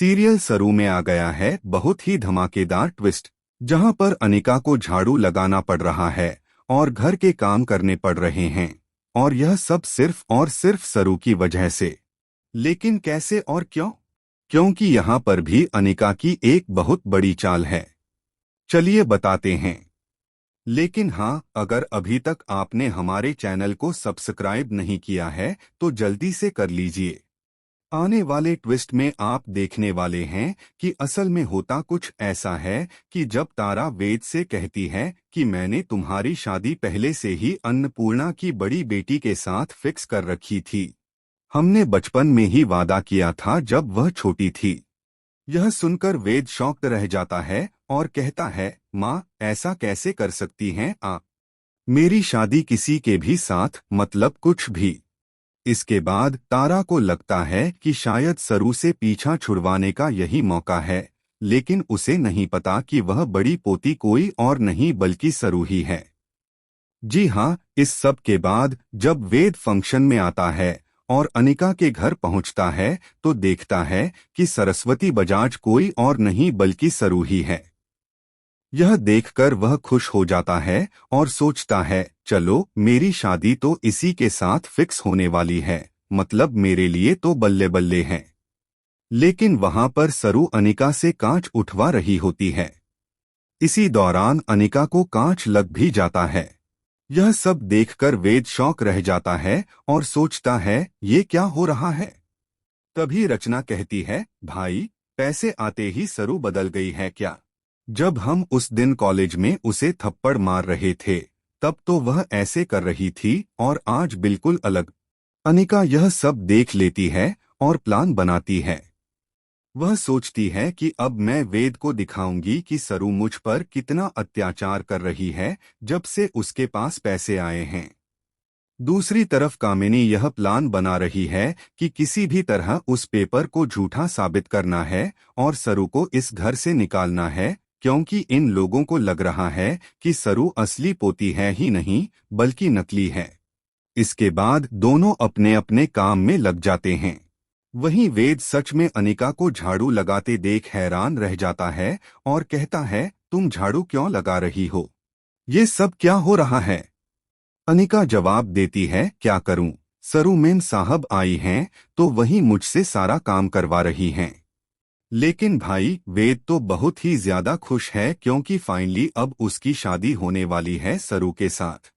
Serial सरू में आ गया है बहुत ही धमाकेदार ट्विस्ट, जहां पर अनिका को झाड़ू लगाना पड़ रहा है और घर के काम करने पड़ रहे हैं, और यह सब सिर्फ और सिर्फ सरू की वजह से। लेकिन कैसे और क्यों? क्योंकि यहाँ पर भी अनिका की एक बहुत बड़ी चाल है। चलिए बताते हैं। लेकिन हाँ, अगर अभी तक आपने हमारे चैनल को सब्सक्राइब नहीं किया है तो जल्दी से कर लीजिए। आने वाले ट्विस्ट में आप देखने वाले हैं कि असल में होता कुछ ऐसा है कि जब तारा वेद से कहती है कि मैंने तुम्हारी शादी पहले से ही अन्नपूर्णा की बड़ी बेटी के साथ फिक्स कर रखी थी। हमने बचपन में ही वादा किया था जब वह छोटी थी। यह सुनकर वेद शॉक्ड रह जाता है और कहता है, माँ, ऐसा कैसे कर सकती हैं आप? मेरी शादी किसी के भी साथ, मतलब कुछ भी। इसके बाद तारा को लगता है कि शायद सरू से पीछा छुड़वाने का यही मौका है, लेकिन उसे नहीं पता कि वह बड़ी पोती कोई और नहीं बल्कि सरू ही है। जी हाँ, इस सब के बाद जब वेद फंक्शन में आता है और अनिका के घर पहुंचता है तो देखता है कि सरस्वती बजाज कोई और नहीं बल्कि सरू ही है। यह देखकर वह खुश हो जाता है और सोचता है, चलो मेरी शादी तो इसी के साथ फिक्स होने वाली है, मतलब मेरे लिए तो बल्ले बल्ले हैं। लेकिन वहां पर सरू अनिका से कांच उठवा रही होती है। इसी दौरान अनिका को कांच लग भी जाता है। यह सब देखकर वेद शॉक रह जाता है और सोचता है, ये क्या हो रहा है? तभी रचना कहती है, भाई, पैसे आते ही सरू बदल गई है क्या? जब हम उस दिन कॉलेज में उसे थप्पड़ मार रहे थे तब तो वह ऐसे कर रही थी और आज बिल्कुल अलग। अनिका यह सब देख लेती है और प्लान बनाती है। वह सोचती है कि अब मैं वेद को दिखाऊंगी कि सरू मुझ पर कितना अत्याचार कर रही है जब से उसके पास पैसे आए हैं। दूसरी तरफ कामिनी यह प्लान बना रही है कि किसी भी तरह उस पेपर को झूठा साबित करना है और सरू को इस घर से निकालना है, क्योंकि इन लोगों को लग रहा है कि सरू असली पोती है ही नहीं बल्कि नकली है। इसके बाद दोनों अपने अपने काम में लग जाते हैं। वहीं वेद सच में अनिका को झाड़ू लगाते देख हैरान रह जाता है और कहता है, तुम झाड़ू क्यों लगा रही हो? ये सब क्या हो रहा है? अनिका जवाब देती है, क्या करूं, सरू मेम साहब आई हैं तो वही मुझसे सारा काम करवा रही हैं। लेकिन भाई, वेद तो बहुत ही ज्यादा खुश है क्योंकि फाइनली अब उसकी शादी होने वाली है सरू के साथ।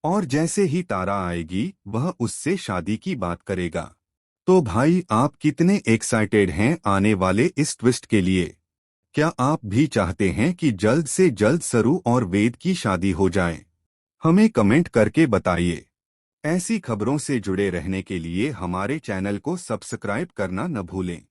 और जैसे ही तारा आएगी वह उससे शादी की बात करेगा। तो भाई, आप कितने एक्साइटेड हैं आने वाले इस ट्विस्ट के लिए? क्या आप भी चाहते हैं कि जल्द से जल्द सरू और वेद की शादी हो जाए? हमें कमेंट करके बताइए। ऐसी खबरों से जुड़े रहने के लिए हमारे चैनल को सब्सक्राइब करना न भूलें।